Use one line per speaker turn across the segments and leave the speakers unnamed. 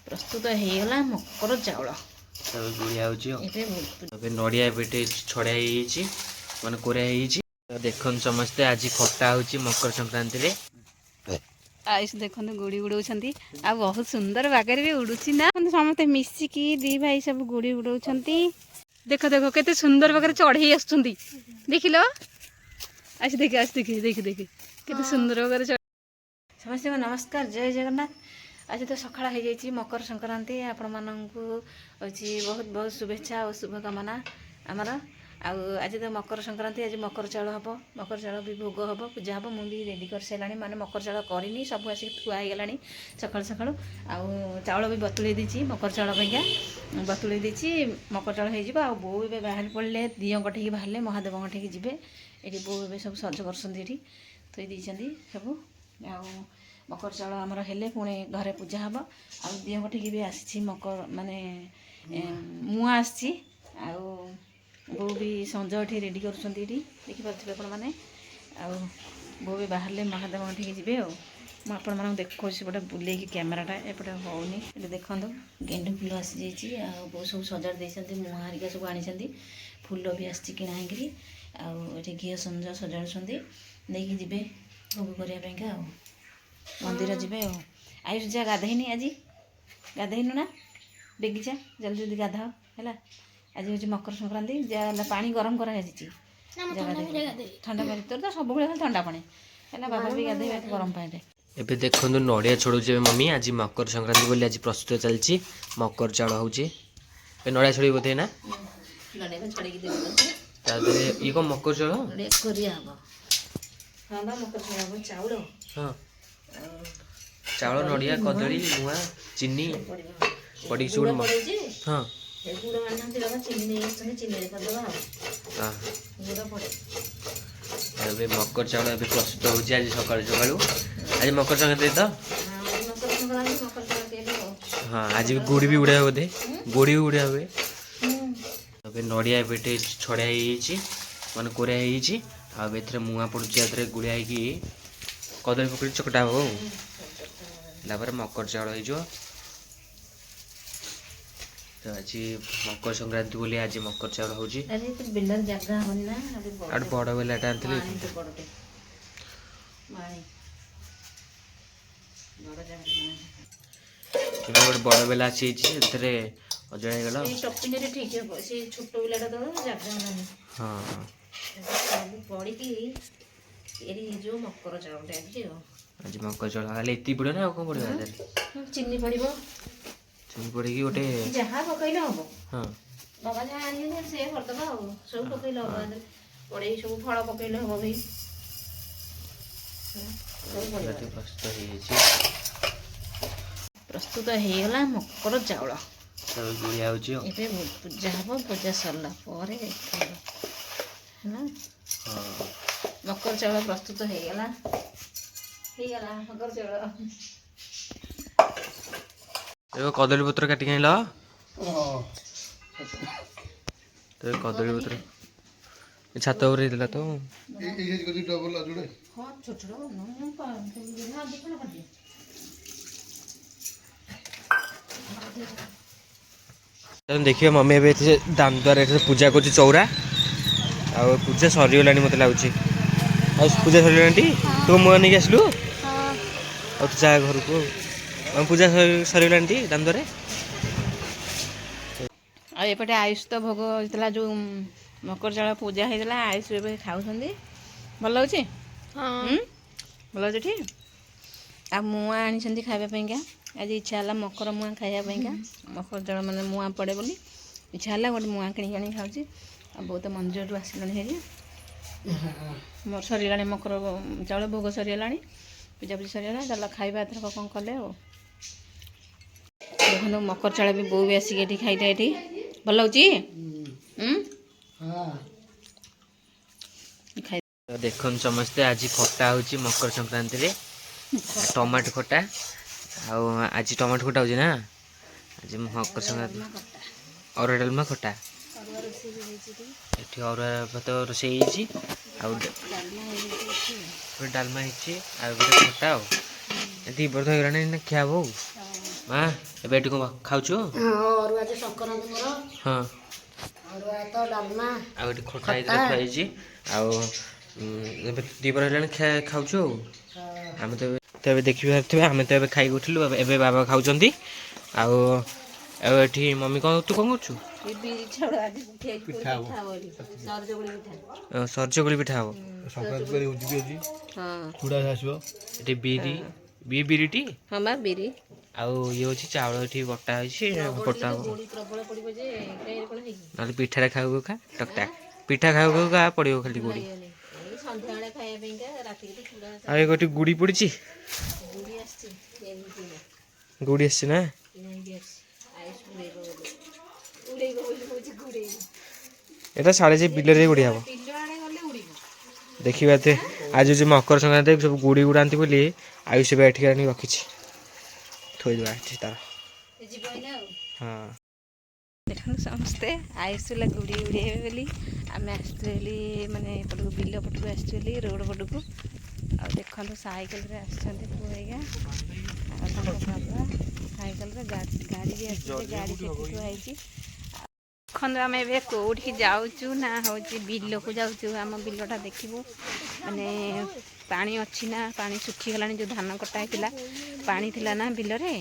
प्रस्तुत होगला मकर चाउल
गुड़िया नड़िया छड़ा माने कोरिया देखन समस्ते आज खटा होची मकर संक्रांति रे
आयुष देखो गुड़ी उड़ाऊँ आ बहुत सुंदर बागर भी उड़ूसी ना समस्ते मिसिकी दी भाई सब गुड़ी उड़ाऊँ देख देख केते सुंदर बागर चढ़ई आस देख लो आस देखे देख केते सुंदर बागर समस्त नमस्कार जय जगन्नाथ। आज तो सकाळ हो जाइए मकर संक्रांति आपण मानू बहुत बहुत शुभेच्छा और शुभकामना आमर आज तो मकर संक्रांति आज मकर चाउल हम मकर चाउल भी भोग हम पूजा हम मुझे रेडी कर सारे माने मकर चाउल करनी सब आसिक थुआ हो सका सका चाउल भी बतुले दी मकर चाउल पाइका बतुले दी मकर चाउल हो बो ए बाहर पड़े दियों ठीक बाहर महादेव ठीक जी ये बो ए सब सज कर थोड़ी सब आ मकर चाउल आमर हेले पुणी घरे पूजा हम आ दियों ठीक भी आसी मकर माने मुआ आसी बो भी संज ये रेडी कर देखिपे आपण मैंने बो भी बाहर महादेव ठीक जी आपण मैं देखो गोटे बुले कैमेराटा एपटे होनी ये देखो गेंडु फुल आसी जाइए बो सब सजाड़ देते मुआ हरिका सब आनी फुल भी आसी किणाही आठ घी संज सजाड़ नहीं जी भोग करने मंदिर जी आयुष जा गाधेनी आज गाधेनु ना बेगी जा जल्दी जल्दी गाधाओ है आज हूँ मकर संक्रांति जहाँ पानी गरम कराई ठंडा पानी तो सब ठंडा पानी है बाबा भी गाधे गरम पानी
एबे देखो नड़िया छोड़े मम्मी आज मकर संक्रांति बोली आज प्रस्तुत चलती मकर चाउल हूँ नड़िया छोड़ी बोधे ना ये कौन मकर चाउल हाँ चाउल नड़िया कदली मुआ चीनी पड़ी चूड़ हाँ मकर चाउल ए प्रस्तुत हो आज सका सका आज मकर संक्रांति तो हाँ आज भी गुड़ी भी उड़ा बोधे गुड़ी भी उड़ा हुए नड़िया ए छड़ा माने कोरिया आगे मुआ पड़े गुड़िया कदली पकड़ी चकटा हो मकर चाउल हो तो आज मकर संक्रांति बोली आज मकर चाउल हो बड़ बेलाटा गोटे बड़ बेला अच्छी अजड़ा गला हाँ
मकर चाउल
आज मकर चाउल खाली एति पड़े ना कौन पड़े
चीनी पड़ो
चीनी पड़ी गोटे
जहाँ पकईले हम
हाँ
बाबा जहाँ आने से करदे सब पकईले हम पड़े सब फल पकईले हम भाई प्रस्तुत होगला मकर चाउल
गुड़िया
पूजा हम पूजा सरला मकर चाउल प्रस्तुत होगला मकर चाउल
कदली पत्र काटिक आइल तो कदली पत्र छात तो देखिए मम्मी ए दान द्वारा पूजा कर चौरा आ पूजा सरीगला मत लगुच पूजा सरीगला टी तू मुआ नहीं आसलु आ तू जा घर को पूजा सरीगला टी दान द्वारा
आएपटे आयुष तो भोग होता जो मकर चाउल पूजा होता आयुष ए खाऊ भल लगे भल लगे ठीक आ मुआ आनी खावाई आज इच्छा है मकर मुआ खावाई मकर चाउल मैंने मुआ पड़े बोली इच्छा है गोटे मुआ किणी खाऊँ बहुत मंदिर आसला मोर सरीगला मकर चाउल भोग सरीगला पूजा पूजा सरीगला चल खाଇବା एथर कौन कले देखो मकर चाउल भी बो भी आसिक ये खाईटा ये भल लगे
देखन समस्ते आज खटा होची मकर संक्रांति रे टमाटो खटा आज टमाटो खटा होची ना आज मकर संक्रांति और डालमा खटा ये और भात रोषे डालमा गोटे खटा दी बर्थ हो खिया बहु ମା ଏବେ ଏଠି କ'ଣ ଖାଉଛୁ?
ଅରୁଆ ଯେ ସଂକ୍ରାନ୍ତି ମୋର
ହଁ
ଅରୁଆ ତ ଡାଲମା
ଆଉ ଏଠି ଖଟା ହେଇଥିଲା ଥୁଆ ହେଇଛି ଆଉ ଏବେ ଦ୍ୱିପହର ହେଲାଣି ଖାଉଛୁ ଆଉ ଆମେ ତ ଏବେ ଦେଖିପାରୁଥିବେ ଆମେ ତ ଏବେ ଖାଇକି ଉଠିଲୁ ଏବେ ବାବା ଖାଉଛନ୍ତି ଆଉ ଆଉ ଏଠି ମମି କ'ଣ ତୁ କ'ଣ କରୁଛୁ? ସରଜଗୁଳି ପିଠା ହବ ଏଠି ବିରିଟି
ହଁ ବା ବିରି
ଆଉ ଇଏ ହେଉଛି ଚାଉଳ ଏଠି ବଟା ହେଇଛି ବଟା ହବ ନହେଲେ ପିଠାରେ ଖାଇବାକୁ ଖା ଟକଟା ପିଠା ଖାଇବାକୁ ଖା ପଡ଼ିବ ଖାଲି ଗୁଡ଼ି
ସନ୍ଧ୍ୟାବେଳେ ଖାଇବା ପାଇଁକା ରାତିକି ଚୁଡ଼ା
ଆଉ ଏ ଗୋଟେ ଗୁଡ଼ି ପଡ଼ିଛି
ଗୁଡ଼ି ଆସିଛି
ଗୁଡ଼ି ଆସିଛି ନା এটা সাড়ে যে বিଲରେ ଗୁଡ଼ି ହବ ଦେଖିବା ଏତେ ଆଜି ହେଉଛି ମକର ସଂକ୍ରାନ୍ତି ସବୁ ଗୁଡ଼ି ଉଡ଼ାନ୍ତି ବୋଲି ଆୟୁଷ ଏବେ ଏଠିକି ଆଣିକି ରଖିଛି ଥୋଇଦେବା ଏଠି ତାର ହଁ
ଦେଖନ୍ତୁ ସମସ୍ତେ ଆୟୁଷ ଗୁଡ଼ି ଉଡ଼େଇବେ ବୋଲି ଆମେ ଆସିଛୁ ବୋଲି ମାନେ ଏପଟକୁ ବିଲ ପଟକୁ ଆସିଛୁ ବୋଲି ରୋଡ଼ ପଟକୁ ଆଉ ଦେଖନ୍ତୁ ସାଇକେଲରେ ଆସିଛନ୍ତି ପୁଅ ହେଇକା ଆଉ ତାଙ୍କ ବାବା ସାଇକେଲରେ ଗାଡ଼ି ବି ଆସିଛି ଗାଡ଼ି ସେଠି ଥୁଆ ହେଇଛି ଦେଖନ୍ତୁ ଆମେ ଏବେ କେଉଁଠିକି ଯାଉଛୁ ନା ହେଉଛି ବିଲକୁ ଯାଉଛୁ ଆମ ବିଲଟା ଦେଖିବୁ ମାନେ ପାଣି ଅଛି ନା ପାଣି ଶୁଖିଗଲାଣି ଯେଉଁ ଧାନ କଟା ହେଇଥିଲା ପାଣି ଥିଲା ନା ବିଲରେ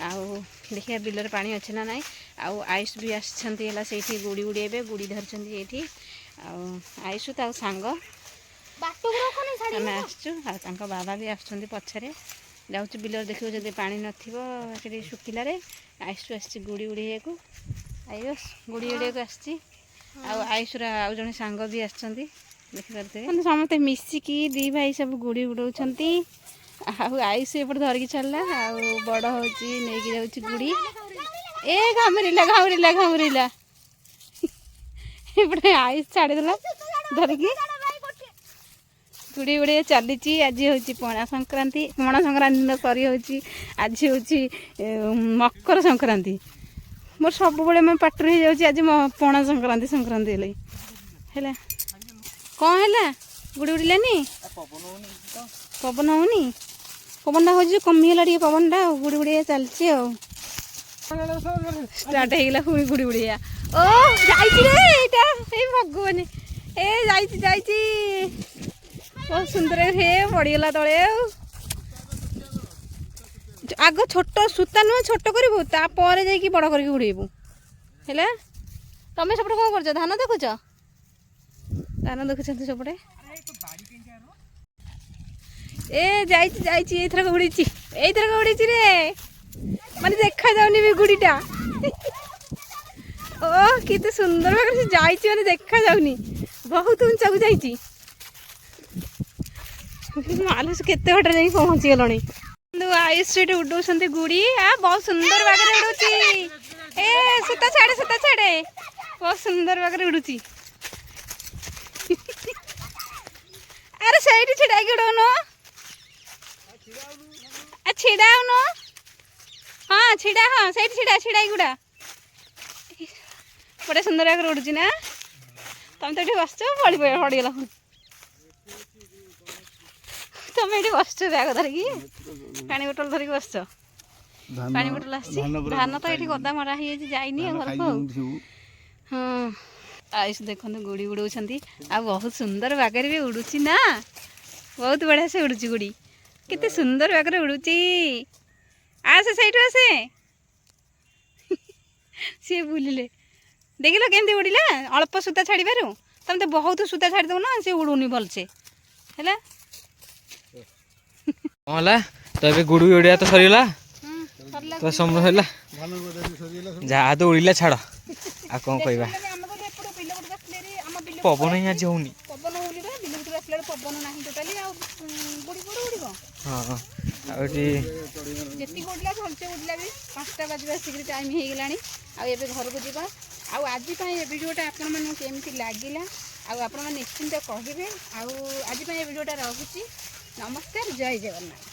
ଆଉ ଦେଖିବା ବିଲରେ ପାଣି ଅଛି ନା ନାହିଁ ଆଉ ଆୟୁଷ ବି ଆସିଛନ୍ତି ହେଲା ସେଇଠି ଗୁଡ଼ି ଉଡ଼େଇବେ ଗୁଡ଼ି ଧରିଛନ୍ତି ଏଇଠି ଆଉ ଆୟୁଷ ତା ସାଙ୍ଗ ଆମେ ଆସିଛୁ ଆଉ ତାଙ୍କ ବାବା ବି ଆସୁଛନ୍ତି ପଛରେ ଯାଉଛୁ ବିଲରେ ଦେଖିବୁ ଯଦି ପାଣି ନଥିବ ସେଠି ଶୁଖିଲାରେ ଆୟୁଷ ଆସିଛି ଗୁଡ଼ି ଉଡ଼େଇବାକୁ ଆୟୁଷ ଗୁଡ଼ି ଉଡ଼େଇବାକୁ ଆସିଛି ଆଉ ଆୟୁଷର ଆଉ ଜଣେ ସାଙ୍ଗ ବି ଆସିଛନ୍ତି ଦେଖିପାରୁଥିବେ ସମସ୍ତେ ମିଶିକି ଦୁଇ ଭାଇ ସବୁ ଗୁଡ଼ି ଉଡ଼ଉଛନ୍ତି ଆଉ ଆୟୁଷ ଏପଟେ ଧରିକି ଛାଡ଼ିଲା ଆଉ ବଡ଼ ହେଉଛି ନେଇକି ଯାଉଛି ଗୁଡ଼ି ଏ ଘାମୁରିଲା ଏପଟେ ଆୟୁଷ ଛାଡ଼ିଦେଲା ଧରିକି ଗୁଡ଼ି ଉଡ଼େଇ ଚାଲିଛି ଆଜି ହେଉଛି ପଣା ସଂକ୍ରାନ୍ତି ଦିନ ସରି ହେଉଛି ଆଜି ହେଉଛି ମକର ସଂକ୍ରାନ୍ତି ମୋର ସବୁବେଳେ ମୋ ପାଟିରେ ହେଇଯାଉଛି ଆଜି ପଣା ସଂକ୍ରାନ୍ତି ହେଲେ ହେଲା କ'ଣ ହେଲା ଗୁଡ଼ି ଉଡ଼ିଲାନି ପବନ ହେଉନି ପବନଟା ହେଉଛି କମିଗଲା ଟିକେ ପବନଟା ଆଉ ଗୁଡ଼ି ଉଡ଼ିଆ ଚାଲିଛି ଆଉ ଷ୍ଟାର୍ଟ ହେଇଗଲା ପୁଣି ଗୁଡ଼ି ଉଡ଼ିଆ ଓ ଯାଇଛି ରେ ଏଇଟା ଏଇ ଭଗବାନ ଏ ଯାଇଛି ବହୁତ ସୁନ୍ଦର ହେ ପଡ଼ିଗଲା ତଳେ ଆଉ ଆଗ ଛୋଟ ସୂତା ନୁହେଁ ଛୋଟ କରିବୁ ତାପରେ ଯାଇକି ବଡ଼ କରିକି ଉଡ଼େଇବୁ ହେଲା ତମେ ସେପଟେ କ'ଣ କରୁଛ ଧାନ ଦେଖୁଛନ୍ତି ସେପଟେ ଏ ଯାଇଛି ଏଇଥରକ ଉଡ଼ିଛି ରେ ମାନେ ଦେଖାଯାଉନି ବି ଗୁଡ଼ିଟା ଓ କେତେ ସୁନ୍ଦର ଭାବରେ ସେ ଯାଇଛି ମାନେ ଦେଖାଯାଉନି ବହୁତ ଉଞ୍ଚାକୁ ଯାଇଛି ମାଲୁ କେତେ ବାଟରେ ଯାଇକି ପହଞ୍ଚିଗଲଣି ଆୟୁଷ ଏଠି ଉଡ଼ଉଛନ୍ତି ଗୁଡ଼ି ବହୁତ ସୁନ୍ଦର ଭାବରେ ଉଡ଼ୁଛି ଏ ସୂତା ଛାଡ଼େ ବହୁତ ସୁନ୍ଦର ଭାବରେ ଉଡ଼ୁଛି ଆରେ ସେଇଠି ଛିଡ଼ା ହେଇକି ଉଡ଼ଉନ ଛିଡ଼ା ହଉନ ହଁ ସେଇଠି ଛିଡ଼ା ହେଇକି ଉଡ଼ା ବଢ଼ିଆ ସୁନ୍ଦର ଭାବରେ ଉଡ଼ୁଛି ନା ତମେ ତ ଏଠି ବସିଛ ପଡ଼ିଗଲା ତମେ ଏଠି ବସିଛ ବ୍ୟାଗ ଧରିକି ପାଣି ବୋଟଲ ଧରିକି ବସିଛ ପାଣି ବୋଟଲ ଆସିଛି ଧାନ ତ ଏଠି ଗଦା ମରା ହେଇଯାଇଛି ଯାଇନି ଘରକୁ ଆଉ ହଁ ଆୟୁଷ ଦେଖନ୍ତୁ ଗୁଡ଼ି ଉଡ଼ଉଛନ୍ତି ଆଉ ବହୁତ ସୁନ୍ଦର ବାଗରେ ବି ଉଡ଼ୁଛି ନା ବହୁତ ବଢ଼ିଆ ସେ ଉଡ଼ୁଛି ଗୁଡ଼ି କେତେ ସୁନ୍ଦର ବାଗରେ ଉଡ଼ୁଛି ଆସେ ସେଇଠୁ ଆସେ ସିଏ ବୁଲିଲେ ଦେଖିଲ କେମିତି ଉଡ଼ିଲା ଅଳ୍ପ ସୂତା ଛାଡ଼ିବାରୁ ତମେ ତ ବହୁତ ସୂତା ଛାଡ଼ି ଦେଉନ ସେ ଉଡ଼ୁନି ଭଲସେ ହେଲା
କ'ଣ ହେଲା ତ ଏବେ ଗୁଡ଼ି ଉଡ଼ିଆ ତ ସରିଗଲା ତ ସମୟ ହେଲା ଯାହା ତ ଉଡ଼ିଲା ଛାଡ଼ ଆଉ କ'ଣ କହିବା ପବନ ହିଁ ଆଜି ହଉନି ହଁ ଆଉ ଏଠି
ଯେତିକି ଉଡ଼ିଲା ଭଲସେ ଉଡ଼ିଲା ବି 5ଟା ବାଜିବା ଆସିକିରି ଟାଇମ୍ ହେଇଗଲାଣି ଆଉ ଏବେ ଘରକୁ ଯିବା ଆଉ ଆଜି ପାଇଁ ଏ ଭିଡ଼ିଓଟା ଆପଣମାନଙ୍କୁ କେମିତି ଲାଗିଲା ଆଉ ଆପଣମାନେ ନିଶ୍ଚିନ୍ତ କହିବେ ଆଉ ଆଜି ପାଇଁ ଏ ଭିଡ଼ିଓଟା ରହୁଛି ନମସ୍କାର ଜୟ ଜଗନ୍ନାଥ।